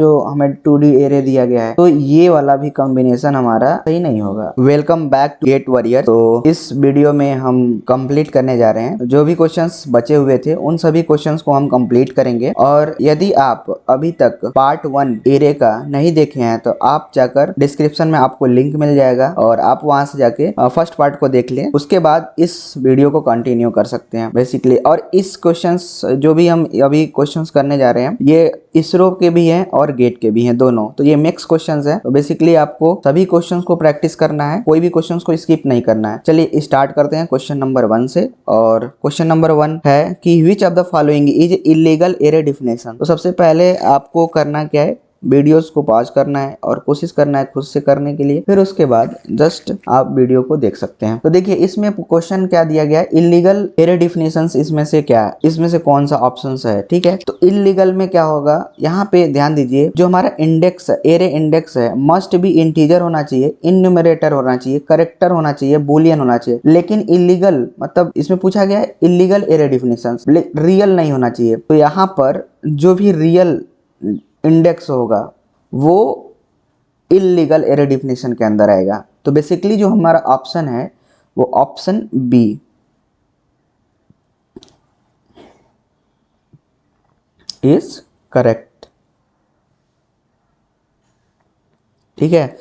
जो हमें 2D array दिया गया है, तो ये वाला भी कॉम्बिनेशन हमारा सही नहीं होगा। Welcome back to gate warrior. तो इस वीडियो में हम कंप्लीट करने जा रहे हैं। जो भी क्वेश्चंस बचे हुए थे उन सभी क्वेश्चंस को हम कंप्लीट करेंगे। और यदि आप अभी तक पार्ट 1 एरे का नहीं देखे हैं तो आप जाकर डिस्क्रिप्शन में आपको लिंक मिल जाएगा और आप वहां से जाके फर्स्ट पार्ट को देख लें। उसके बाद इस वीडियो को कंटिन्यू कर सकते हैं बेसिकली। और इस क्वेश्चंस जो भी हम अभी क्वेश्चंस करने जा रहे हैं ये इसरो के भी हैं और गेट के भी हैं दोनों। तो ये मिक्स क्वेश्चंस हैं। तो बेसिकली आपको सभी क्वेश्चंस को प्रैक्टिस करना है, कोई भी क्वेश्चंस को स्किप नहीं करना है। चलिए स्टार्ट करते हैं क्वेश्चन नंबर 1 से। और क्वेश्चन नंबर 1 है कि which of the following is illegal array definition. तो सबसे पहले आपको करना क्या है, वीडियोस को पॉज करना है और कोशिश करना है खुद से करने के लिए। फिर उसके बाद जस्ट आप वीडियो को देख सकते हैं। तो देखिए इसमें क्वेश्चन क्या दिया गया है, इलीगल एरे डेफिनेशंस इसमें से क्या है, इसमें से कौन सा ऑप्शन है। ठीक है, तो इलीगल में क्या होगा, यहाँ पे ध्यान दीजिए जो हमारा इंडेक्स एरे इंडेक्स है मस्ट बी इंटीजर होना चाहिए, इन्यूमरेटर होना चाहिए, करेक्टर होना चाहिए, बुलियन होना चाहिए। लेकिन इलीगल मतलब इसमें पूछा गया है इलीगल एरे डेफिनेशंस, रियल नहीं होना चाहिए। तो यहाँ पर जो भी रियल इंडेक्स होगा वो इलीगल एरे डेफिनेशन के अंदर आएगा। तो बेसिकली जो हमारा ऑप्शन है वो ऑप्शन बी इज करेक्ट। ठीक है,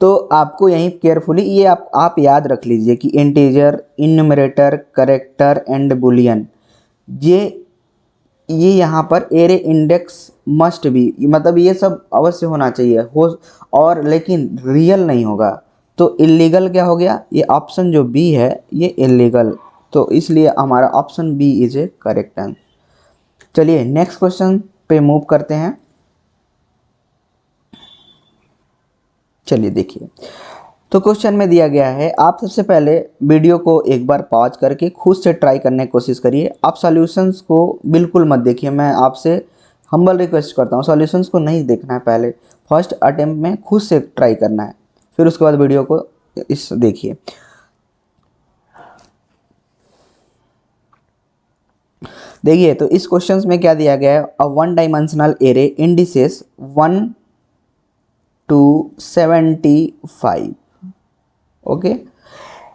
तो आपको यहीं केयरफुली ये आप याद रख लीजिए कि integer, enumerator, character and Boolean ये यहाँ पर एरे इंडेक्स मस्ट बी, मतलब ये सब अवश्य होना चाहिए हो, और लेकिन रियल नहीं होगा। तो इलीगल क्या हो गया, ये ऑप्शन जो बी है ये इलीगल। तो इसलिए हमारा option B is a correct answer. चलिए नेक्स्ट क्वेश्चन पे मूव करते हैं। चलिए देखिए, तो क्वेश्चन में दिया गया है, आप सबसे पहले वीडियो को एक बार पॉज करके खुद से ट्राई करने की कोशिश करिए। आप सॉल्यूशंस को बिल्कुल मत देखिए, मैं आपसे हम्बल रिक्वेस्ट करता हूँ सॉल्यूशंस को नहीं देखना है, पहले फर्स्ट अटेम्प्ट में खुद से ट्राई करना है, फिर उसके बाद वीडियो को इस देखिए। देखिए तो इस क्वेश्चन में क्या दिया गया है, अ 1 dimensional array indices 1 to 75. Okay,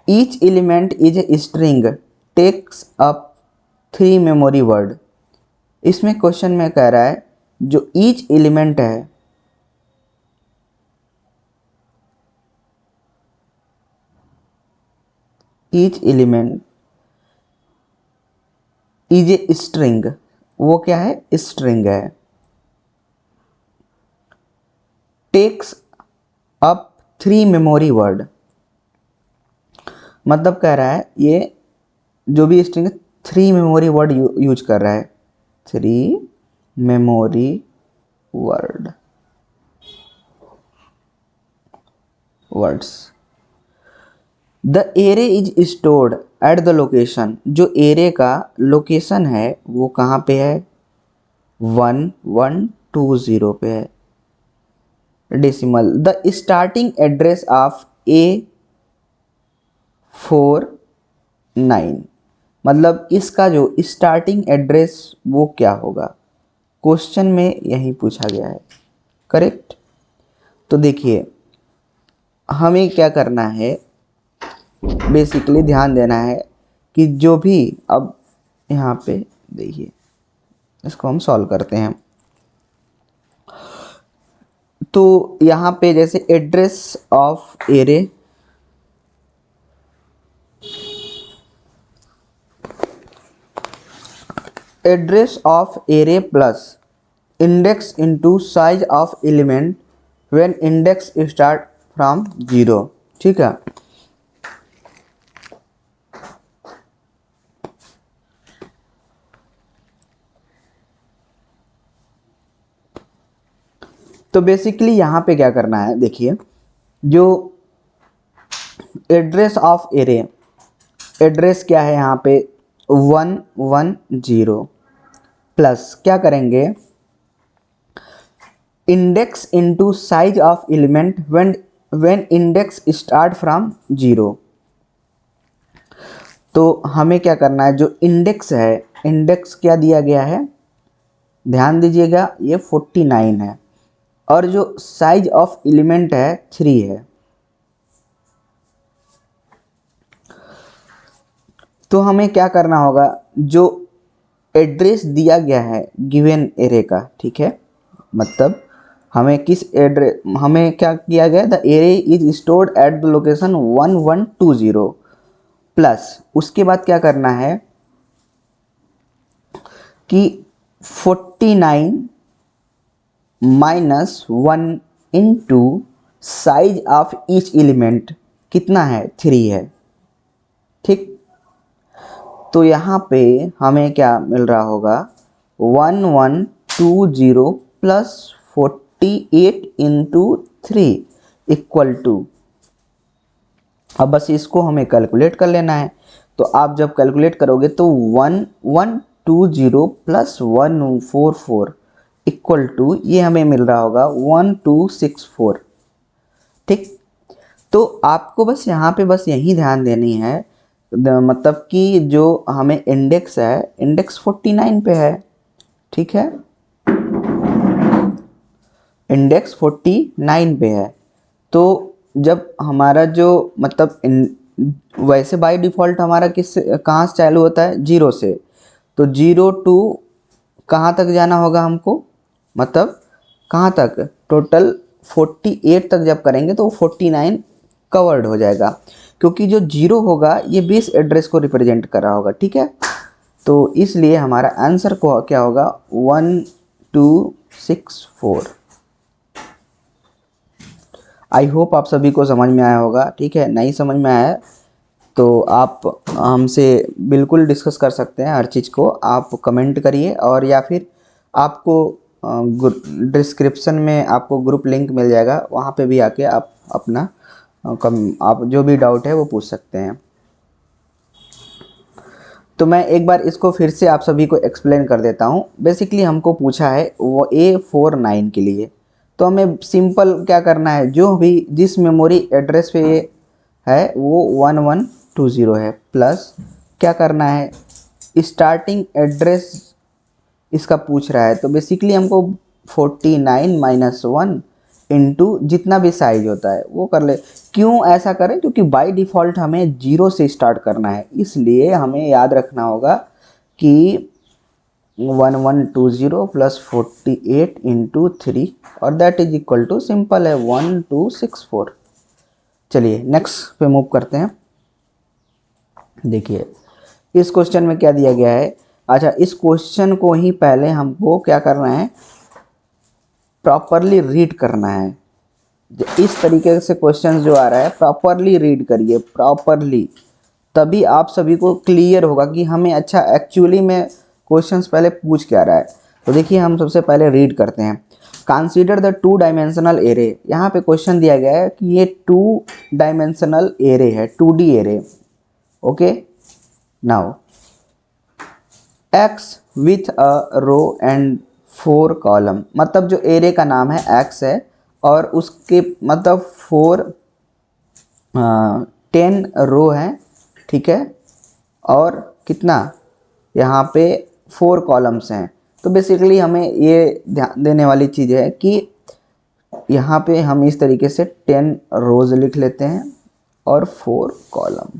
each element is a string takes up 3 memory word। इसमें क्वेश्चन में कह रहा है जो each element है each element is a string, वो क्या है, string है। takes up 3 memory word, मतलब कह रहा है ये जो भी स्ट्रिंग 3 मेमोरी वर्ड यूज कर रहा है, 3 memory words. The array is stored at the location, जो एरे का लोकेशन है वो कहाँ पे है, 1120 पे है। Decimal, the starting address of A49, मतलब इसका जो स्टार्टिंग एड्रेस वो क्या होगा, क्वेश्चन में यही पूछा गया है। करेक्ट। तो देखिए हमें क्या करना है, बेसिकली ध्यान देना है कि जो भी, अब यहाँ पे देखिए इसको हम सॉल्व करते हैं। तो यहाँ पे जैसे address of array, address of array plus index into size of element when index start from 0। ठीक है, तो बेसिकली यहाँ पे क्या करना है, देखिए जो एड्रेस ऑफ एरे, एड्रेस क्या है यहाँ पे 110 प्लस क्या करेंगे, index into size of element when index start from 0। तो हमें क्या करना है, जो इंडेक्स है, इंडेक्स क्या दिया गया है, ध्यान दीजिएगा ये 49 है। और जो साइज ऑफ एलिमेंट है 3 है। तो हमें क्या करना होगा, जो एड्रेस दिया गया है गिवन एरे का, ठीक है, मतलब हमें किस एड्रेस, हमें क्या किया गया, the array is stored at the location 1120 plus, उसके बाद क्या करना है कि 49 minus 1 into size of each element कितना है, 3 है, ठीक। तो यहाँ पे हमें क्या मिल रहा होगा, 1120 प्लस 48 इंटू 3 इक्वल टू, अब बस इसको हमें कैलकुलेट कर लेना है। तो आप जब कैलकुलेट करोगे तो 1120 प्लस 144 इक्वल टू, ये हमें मिल रहा होगा 1264, ठीक। तो आपको बस यहाँ पे बस यही ध्यान देनी है, मतलब कि जो हमें इंडेक्स है, इंडेक्स 49 पे है, ठीक है, इंडेक्स 49 पे है। तो जब हमारा जो मतलब वैसे बाय डिफ़ॉल्ट हमारा किस कहाँ से चालू होता है, 0 से, तो 0 टू कहाँ तक जाना होगा हमको, मतलब कहाँ तक, टोटल 48 तक जब करेंगे तो 49 कवर्ड हो जाएगा, क्योंकि जो 0 होगा ये बेस एड्रेस को रिप्रेजेंट कर रहा होगा, ठीक है। तो इसलिए हमारा आंसर को क्या होगा, 1264। आई होप आप सभी को समझ में आया होगा, ठीक है। नहीं समझ में आया तो आप हमसे बिल्कुल डिस्कस कर सकते हैं, हर चीज़ को आप कमेंट करिए, और या फिर आपको डिस्क्रिप्शन में आपको ग्रुप लिंक मिल जाएगा, वहाँ पे भी आके आप अपना आप जो भी डाउट है वो पूछ सकते हैं। तो मैं एक बार इसको फिर से आप सभी को एक्सप्लेन कर देता हूँ। बेसिकली हमको पूछा है वो A49 के लिए, तो हमें सिंपल क्या करना है, जो भी जिस मेमोरी एड्रेस पे ये है वो 1120 है, प्लस क्या करना है, स्टार्टिंग एड्रेस इसका पूछ रहा है, तो बेसिकली हमको 49 माइनस 1 इंटू जितना भी साइज होता है वो कर ले। क्यों ऐसा करें, क्योंकि बाय डिफ़ॉल्ट हमें 0 से स्टार्ट करना है, इसलिए हमें याद रखना होगा कि 1120 प्लस 48 इंटू 3 और that is equal to, simple है, 1264। चलिए नेक्स्ट पे मूव करते हैं। देखिए इस क्वेश्चन में क्या दिया गया है। अच्छा, इस क्वेश्चन को ही पहले हमको क्या करना है, प्रॉपरली रीड करना है। इस तरीके से क्वेश्चन जो आ रहा है प्रॉपरली रीड करिए, प्रॉपरली, तभी आप सभी को क्लियर होगा कि हमें अच्छा एक्चुअली में क्वेश्चंस पहले पूछ क्या रहा है। तो देखिए हम सबसे पहले रीड करते हैं। कंसीडर द 2 डायमेंशनल एरे, यहाँ पे क्वेश्चन दिया गया है कि ये 2 डायमेंशनल एरे है, 2D array, okay. Now x with a row and 4 column, मतलब जो एरे का नाम है x है और उसके मतलब 10 रो है, ठीक है, और कितना यहाँ पे 4 कॉलम्स हैं। तो बेसिकली हमें ये ध्यान देने वाली चीज़ है कि यहाँ पे हम इस तरीके से 10 रोज लिख लेते हैं और 4 कॉलम,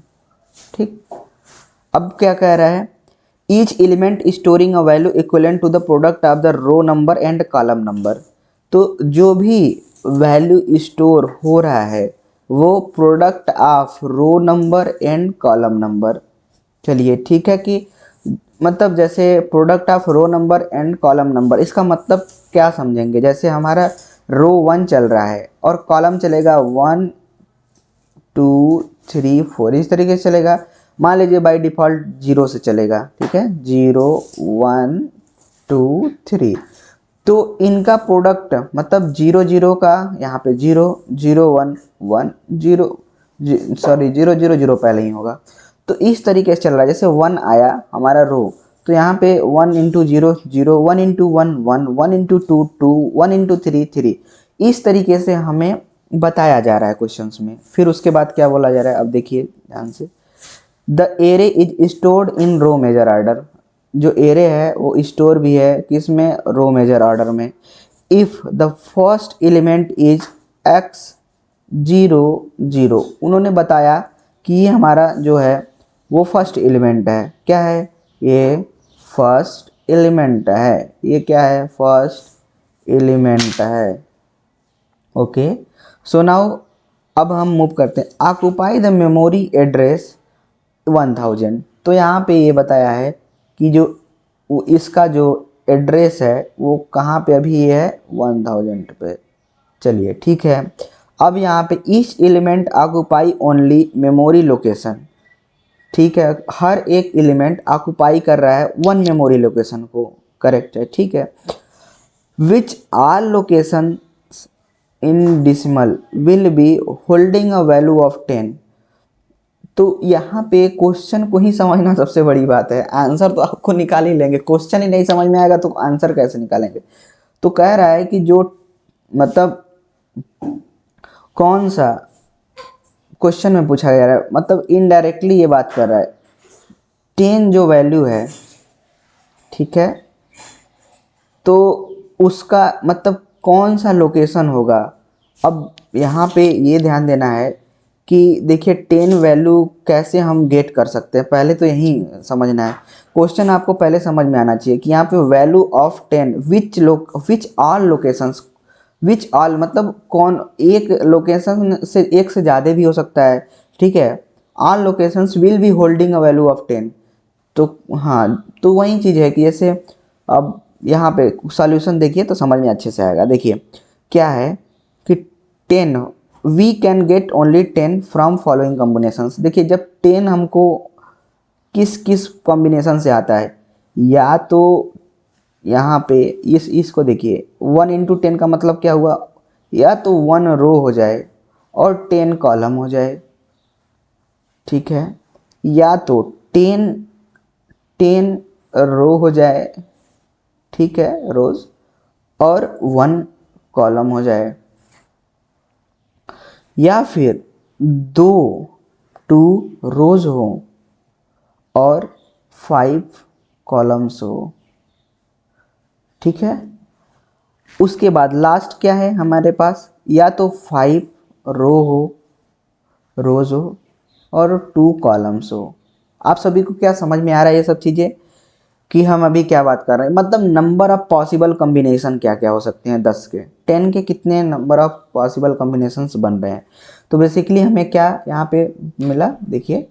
ठीक। अब क्या कह रहा है, each element storing a value equivalent to the product of the row number and column number. तो जो भी वैल्यू स्टोर हो रहा है वो product of row number and column number. चलिए ठीक है, कि मतलब जैसे product of row number and column number, इसका मतलब क्या समझेंगे, जैसे हमारा रो 1 चल रहा है और कॉलम चलेगा 1 2 3 4, इस तरीके से चलेगा। मान लीजिए बाय डिफ़ॉल्ट 0 से चलेगा, ठीक है, 0 1 2 3, तो इनका प्रोडक्ट मतलब 0 0 का यहाँ पे 0 0 1 1 0, सॉरी 0 0 0 पहले ही होगा। तो इस तरीके से चल रहा है, जैसे 1 आया हमारा रो, तो यहाँ पे 1 इंटू 0 0, 1 इंटू 1 1, 1 इंटू 2 2, 1 इंटू 3 3, इस तरीके से हमें बताया जा रहा है क्वेश्चंस में। फिर उसके बाद क्या बोला जा रहा है, अब देखिए ध्यान से, the array is stored in row major order. जो एरे है वो स्टोर भी है किस में, रो मेजर ऑर्डर में। If the first element is x 0 0। उन्होंने बताया कि ये हमारा जो है वो फर्स्ट एलिमेंट है। क्या है ये? फर्स्ट एलिमेंट है। ये क्या है? फर्स्ट एलिमेंट है। ओके, सो नाउ अब हम मूव करते हैं। Occupy the memory address 1000। तो यहाँ पे ये बताया है कि जो इसका जो एड्रेस है वो कहाँ पे अभी ये है? 1000 पे। चलिए ठीक है। अब यहाँ पे each element occupy only memory location. ठीक है, हर एक एलिमेंट ऑक्यूपाई कर रहा है वन मेमोरी लोकेशन को। करेक्ट है, ठीक है। Which all location in decimal will be holding a value of 10। तो यहाँ पे क्वेश्चन को ही समझना सबसे बड़ी बात है। आंसर तो आपको निकाल ही लेंगे, क्वेश्चन ही नहीं समझ में आएगा तो आंसर कैसे निकालेंगे। तो कह रहा है कि जो मतलब कौन सा क्वेश्चन में पूछा जा रहा है, मतलब इनडायरेक्टली ये बात कर रहा है 10 जो वैल्यू है, ठीक है, तो उसका मतलब कौन सा लोकेशन होगा। अब यहाँ पे ये ध्यान देना है कि देखिए 10 वैल्यू कैसे हम गेट कर सकते हैं, पहले तो यही समझना है। क्वेश्चन आपको पहले समझ में आना चाहिए कि यहाँ पे value of 10 which all locations. Which all मतलब कौन, एक लोकेशन से एक से ज़्यादा भी हो सकता है, ठीक है। All locations will be holding a value of 10। तो हाँ, तो वही चीज़ है कि जैसे अब यहाँ पे सॉल्यूशन देखिए तो समझ में अच्छे से आएगा। देखिए क्या है कि 10 we can get only 10 from following combinations. देखिए जब 10 हमको किस किस कॉम्बिनेशन से आता है, या तो यहाँ पे इसको देखिए 1 इंटू 10 का मतलब क्या हुआ, या तो 1 रो हो जाए और 10 कॉलम हो जाए, ठीक है, या तो 10 रो हो जाए, ठीक है, रोज, और 1 कॉलम हो जाए, या फिर 2 रोज हो और 5 कॉलम्स हो, ठीक है। उसके बाद लास्ट क्या है हमारे पास, या तो 5 रोज हो और 2 कॉलम्स हो। आप सभी को क्या समझ में आ रहा है ये सब चीज़ें कि हम अभी क्या बात कर रहे हैं, मतलब नंबर ऑफ पॉसिबल कॉम्बिनेशन क्या क्या हो सकते हैं 10 के, 10 के कितने नंबर ऑफ पॉसिबल कॉम्बिनेशंस बन रहे हैं। तो बेसिकली हमें क्या यहाँ पे मिला, देखिए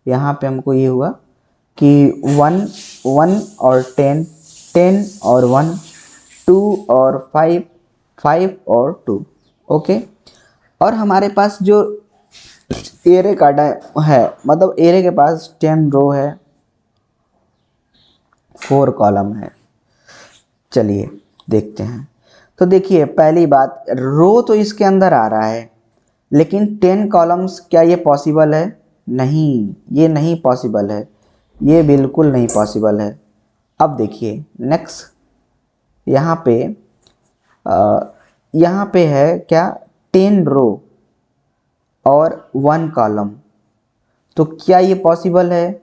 यहाँ पे हमको ये हुआ कि 1 और 10, 10 और 1, 2 और 5, 5 और 2। ओके, और हमारे पास जो एरे का है, मतलब एरे के पास 10 रो है, 4 कॉलम है। चलिए देखते हैं। तो देखिए पहली बात, रो तो इसके अंदर आ रहा है, लेकिन 10 कॉलम्स क्या ये पॉसिबल है? नहीं, ये नहीं पॉसिबल है, ये बिल्कुल नहीं पॉसिबल है। अब देखिए नेक्स्ट यहाँ पे यहाँ पे है क्या, 10 रो और 1 कॉलम। तो क्या ये पॉसिबल है?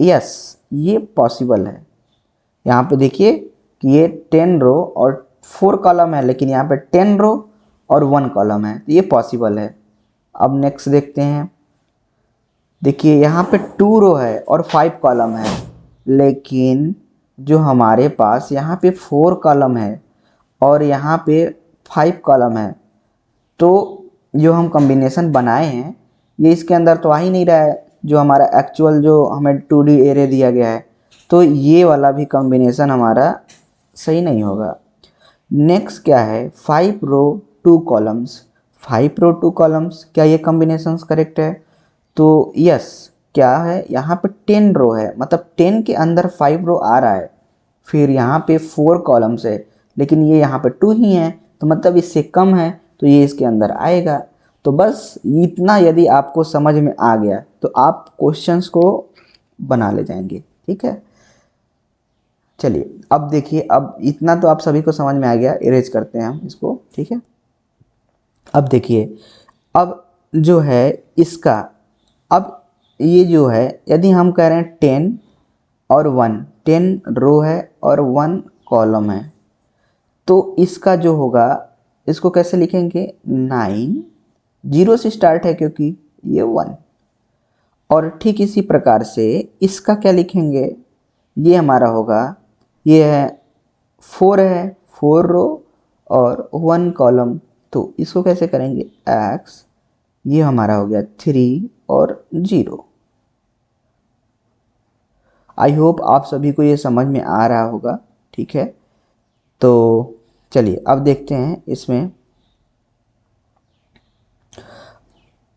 यस, ये पॉसिबल है। यहाँ पे देखिए कि ये 10 रो और 4 कॉलम है, लेकिन यहाँ पे 10 रो और 1 कॉलम है, तो ये पॉसिबल है। अब नेक्स्ट देखते हैं। देखिए यहाँ पे 2 रो है और 5 कॉलम है, लेकिन जो हमारे पास यहाँ पे 4 कॉलम है और यहाँ पे 5 कॉलम है, तो जो हम कॉम्बिनेशन बनाए हैं ये इसके अंदर तो आ ही नहीं रहा है, जो हमारा एक्चुअल जो हमें 2D एरे दिया गया है। तो ये वाला भी कॉम्बिनेशन हमारा सही नहीं होगा। नेक्स्ट क्या है, 5 रो 2 कॉलम्स, 5 रो 2 कॉलम्स, क्या ये कॉम्बिनेशंस करेक्ट है? तो यस, क्या है, यहाँ पे 10 रो है, मतलब 10 के अंदर 5 रो आ रहा है, फिर यहाँ पे 4 कॉलम्स है, लेकिन ये यहाँ पे 2 ही है, तो मतलब इससे कम है, तो ये इसके अंदर आएगा। तो बस इतना यदि आपको समझ में आ गया तो आप क्वेश्चंस को बना ले जाएंगे, ठीक है। चलिए अब देखिए, अब इतना तो आप सभी को समझ में आ गया, इरेज करते हैं हम इसको, ठीक है। अब देखिए, अब जो है इसका, अब ये जो है यदि हम कह रहे हैं 10 और 1, 10 रो है और 1 कॉलम है, तो इसका जो होगा, इसको कैसे लिखेंगे, 9, 0 से स्टार्ट है क्योंकि ये 1। और ठीक इसी प्रकार से इसका क्या लिखेंगे, ये हमारा होगा, ये है 4 है, 4 रो और 1 कॉलम। तो इसको कैसे करेंगे, x, ये हमारा हो गया 3 और 0। आई होप आप सभी को ये समझ में आ रहा होगा, ठीक है। तो चलिए अब देखते हैं इसमें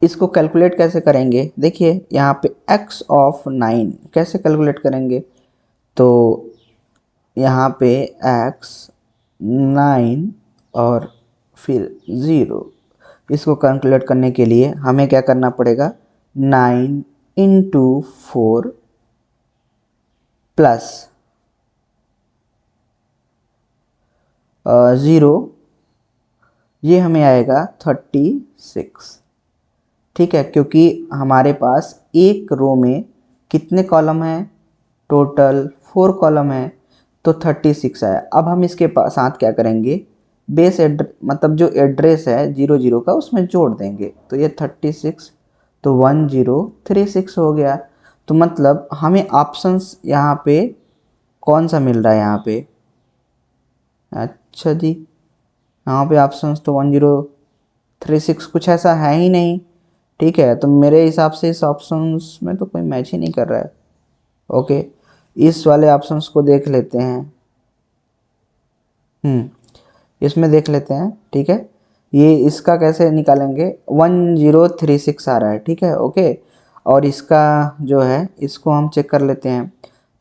इसको कैलकुलेट कैसे करेंगे। देखिए यहाँ पे x ऑफ 9 कैसे कैलकुलेट करेंगे, तो यहाँ पे x 9 और फिर 0, इसको कैलकुलेट करने के लिए हमें क्या करना पड़ेगा, 9 इंटू 4 प्लस 0, ये हमें आएगा 36। ठीक है, क्योंकि हमारे पास एक रो में कितने कॉलम हैं, टोटल 4 कॉलम है, तो 36 है। अब हम इसके साथ क्या करेंगे, बेस मतलब जो एड्रेस है 00 का उसमें जोड़ देंगे, तो ये 36, तो 1036 हो गया। तो मतलब हमें ऑप्शंस यहाँ पे कौन सा मिल रहा है, यहाँ पे अच्छा जी, यहाँ पे ऑप्शंस तो 1036 कुछ ऐसा है ही नहीं। ठीक है, तो मेरे हिसाब से इस ऑप्शंस में तो कोई मैच ही नहीं कर रहा है। ओके, इस वाले ऑप्शंस को देख लेते हैं। इसमें देख लेते हैं, ठीक है। ये इसका कैसे निकालेंगे, 1036 आ रहा है, ठीक है, ओके। और इसका जो है इसको हम चेक कर लेते हैं,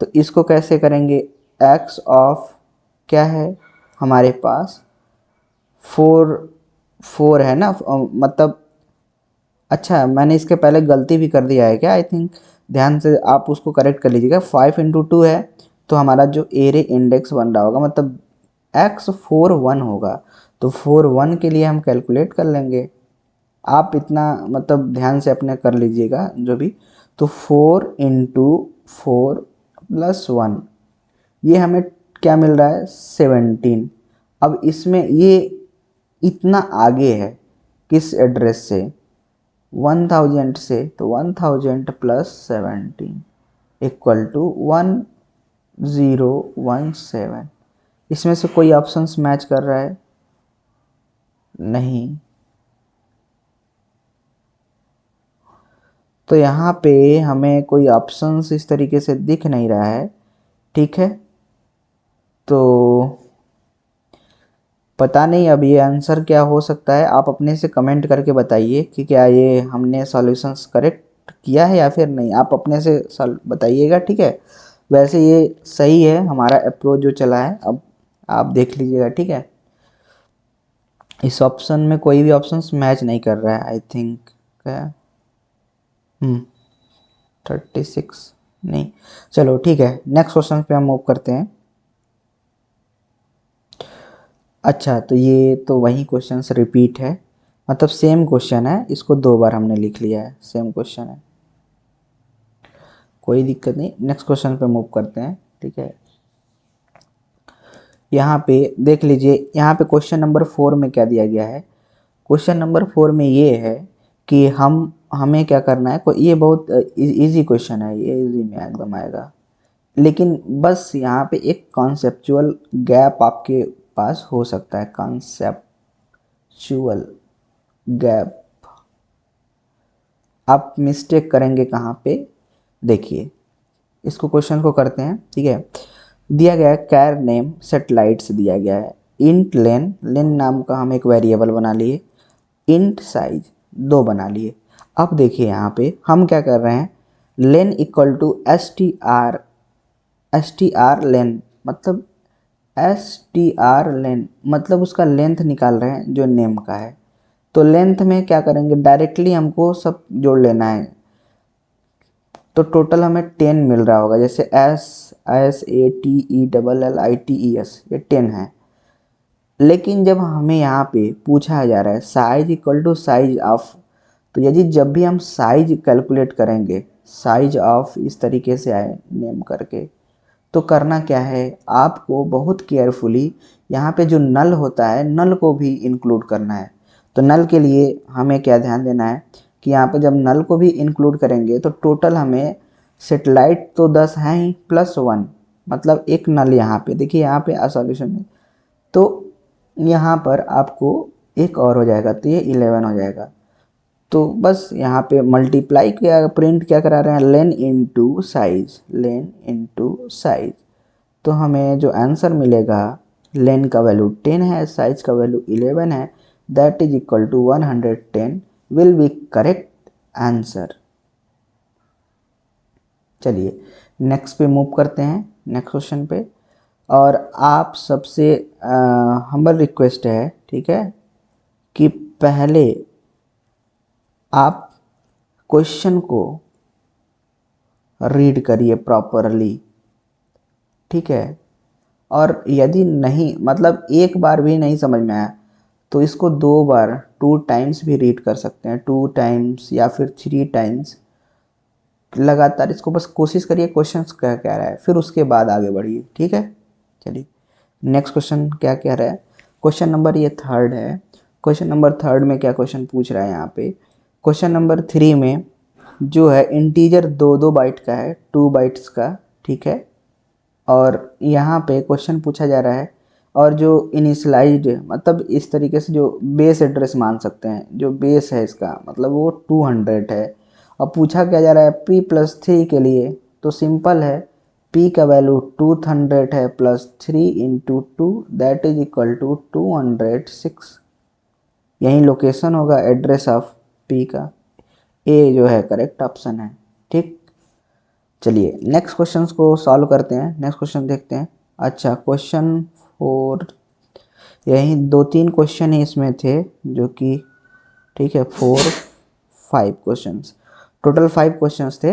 तो इसको कैसे करेंगे, x ऑफ क्या है हमारे पास 4 है ना, मतलब अच्छा मैंने इसके पहले गलती भी कर दिया है क्या, आई थिंक ध्यान से आप उसको करेक्ट कर लीजिएगा। 5 इंटू 2 है, तो हमारा जो एरे इंडेक्स बन रहा होगा मतलब x 4 1 होगा, तो 4 1 के लिए हम कैलकुलेट कर लेंगे। आप इतना मतलब ध्यान से अपने कर लीजिएगा जो भी। तो 4 इंटू 4 प्लस 1, ये हमें क्या मिल रहा है, 17। अब इसमें ये इतना आगे है किस एड्रेस से, 1000 से, तो 1000 प्लस 17 इक्वल टू 1017। इसमें से कोई ऑप्शंस मैच कर रहा है, नहीं। तो यहाँ पे हमें कोई ऑप्शंस इस तरीके से दिख नहीं रहा है, ठीक है। तो पता नहीं अब ये आंसर क्या हो सकता है, आप अपने से कमेंट करके बताइए कि क्या ये हमने सॉल्यूशंस करेक्ट किया है या फिर नहीं, आप अपने से बताइएगा, ठीक है। वैसे ये सही है हमारा अप्रोच जो चला है, अब आप देख लीजिएगा, ठीक है। इस ऑप्शन में कोई भी ऑप्शंस मैच नहीं कर रहा है, आई थिंक क्या 36 नहीं। चलो ठीक है, नेक्स्ट क्वेश्चन पे हम मूव करते हैं। अच्छा, तो ये तो वही क्वेश्चंस रिपीट है, मतलब सेम क्वेश्चन है, इसको 2 बार हमने लिख लिया है, सेम क्वेश्चन है, कोई दिक्कत नहीं। नेक्स्ट क्वेश्चन पे मूव करते हैं, ठीक है। यहाँ पे देख लीजिए, यहाँ पे क्वेश्चन नंबर 4 में क्या दिया गया है। क्वेश्चन नंबर 4 में ये है कि हमें क्या करना है, ये बहुत इजी क्वेश्चन है, ये इजी में एकदम आएगा, लेकिन बस यहाँ पे एक कॉन्सेप्चुअल गैप आपके पास हो सकता है, कॉन्सेप्चुअल गैप। आप मिस्टेक करेंगे कहाँ पे, देखिए इसको क्वेश्चन को करते हैं, ठीक है। दिया गया है कैर नेम सेटेलाइट्स दिया गया है, इंट लेन, लेन नाम का हम एक वेरिएबल बना लिए, इंट साइज 2 बना लिए। अब देखिए यहाँ पे हम क्या कर रहे हैं, len equal to S T R len, मतलब लेन मतलब उसका लेंथ निकाल रहे हैं जो नेम का है। तो लेंथ में क्या करेंगे, डायरेक्टली हमको सब जोड़ लेना है, तो टोटल हमें 10 मिल रहा होगा, जैसे SATELLITES ये 10 है। लेकिन जब हमें यहाँ पे पूछा जा रहा है size equal to size of, तो यदि जब भी हम साइज कैलकुलेट करेंगे, साइज ऑफ इस तरीके से आए नेम करके, तो करना क्या है, आपको बहुत केयरफुली यहाँ पे जो नल होता है नल को भी इंक्लूड करना है। तो नल के लिए हमें क्या ध्यान देना है कि यहाँ पे जब नल को भी इंक्लूड करेंगे तो टोटल हमें सेटेलाइट तो 10 हैं ही +1, मतलब एक नल यहाँ पे देखिए, यहाँ पे सॉल्यूशन में तो यहाँ पर आपको एक और हो जाएगा, तो ये 11 हो जाएगा। तो बस यहाँ पे मल्टीप्लाई क्या प्रिंट क्या करा रहे हैं, लेन इनटू साइज, लेन इनटू साइज। तो हमें जो आंसर मिलेगा, लेन का वैल्यू 10 है, साइज का वैल्यू 11 है, that is equal to 110 will be correct answer. चलिए नेक्स्ट पे मूव करते हैं, नेक्स्ट क्वेश्चन पे। और आप सबसे हम्बल रिक्वेस्ट है, ठीक है, कि पहले आप क्वेश्चन को रीड करिए प्रॉपरली, ठीक है। और यदि नहीं, मतलब एक बार भी नहीं समझ में आया तो इसको 2 बार 2 टाइम्स भी रीड कर सकते हैं, 2 टाइम्स या फिर 3 टाइम्स लगातार इसको बस कोशिश करिए क्वेश्चन क्या कह रहा है, फिर उसके बाद आगे बढ़िए, ठीक है। चलिए नेक्स्ट क्वेश्चन क्या कह रहा है, क्वेश्चन नंबर ये 3rd है। क्वेश्चन नंबर 3rd में क्या क्वेश्चन पूछ रहा है यहाँ पे, क्वेश्चन नंबर 3 में जो है इंटीजर 2 बाइट का है, 2 बाइट्स का, ठीक है। और यहाँ पे क्वेश्चन पूछा जा रहा है, और जो इनिशलाइज्ड मतलब इस तरीके से जो बेस एड्रेस मान सकते हैं, जो बेस है इसका मतलब वो 200 है। और पूछा क्या जा रहा है p+3 के लिए, तो सिंपल है, p का वैल्यू 200 है +3 × 2 दैट इज इक्वल टू 206। यही लोकेशन होगा एड्रेस ऑफ p का, ए जो है करेक्ट ऑप्शन है, ठीक। चलिए नेक्स्ट क्वेश्चंस को सॉल्व करते हैं, नेक्स्ट क्वेश्चन देखते हैं। अच्छा क्वेश्चन 4, यही 2-3 क्वेश्चन ही इसमें थे जो कि, ठीक है, 4-5 क्वेश्चंस, टोटल 5 क्वेश्चंस थे।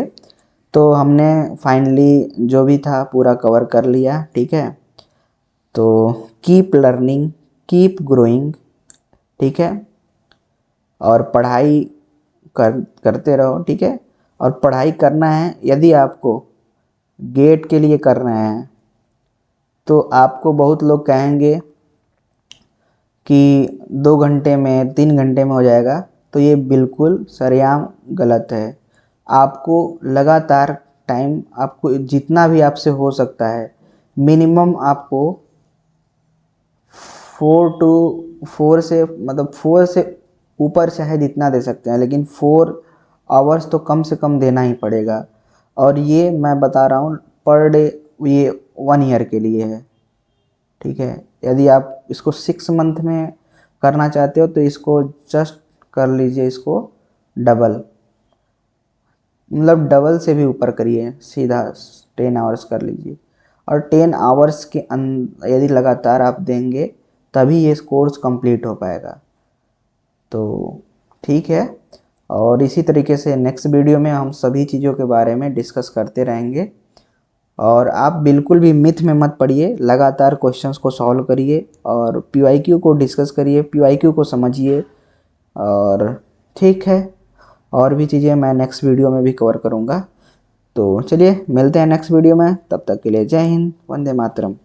तो हमने फाइनली जो भी था पूरा कवर कर लिया, ठीक है। तो कीप लर्निंग, कीप ग्रोइंग, ठीक है। और पढ़ाई करते रहो, ठीक है। और पढ़ाई करना है, यदि आपको गेट के लिए करना है तो आपको बहुत लोग कहेंगे कि 2 घंटे में 3 घंटे में हो जाएगा, तो ये बिल्कुल सरेआम गलत है। आपको लगातार टाइम, आपको जितना भी आपसे हो सकता है, मिनिमम आपको 4 से मतलब 4 से ऊपर चाहे जितना दे सकते हैं, लेकिन 4 आवर्स तो कम से कम देना ही पड़ेगा। और ये मैं बता रहा हूँ पर डे, ये 1 ईयर के लिए है, ठीक है। यदि आप इसको 6 मंथ में करना चाहते हो तो इसको जस्ट कर लीजिए, इसको डबल, मतलब डबल से भी ऊपर करिए, सीधा 10 आवर्स कर लीजिए। और 10 आवर्स के यदि लगातार आप देंगे तभी ये कोर्स कंप्लीट हो पाएगा। तो ठीक है, और इसी तरीके से नेक्स्ट वीडियो में हम सभी चीज़ों के बारे में डिस्कस करते रहेंगे। और आप बिल्कुल भी मिथ में मत पड़िए, लगातार क्वेश्चंस को सॉल्व करिए और PYQ को डिस्कस करिए, PYQ को समझिए। और ठीक है, और भी चीज़ें मैं नेक्स्ट वीडियो में भी कवर करूँगा। तो चलिए मिलते हैं नेक्स्ट वीडियो में, तब तक के लिए जय हिंद, वंदे मातरम।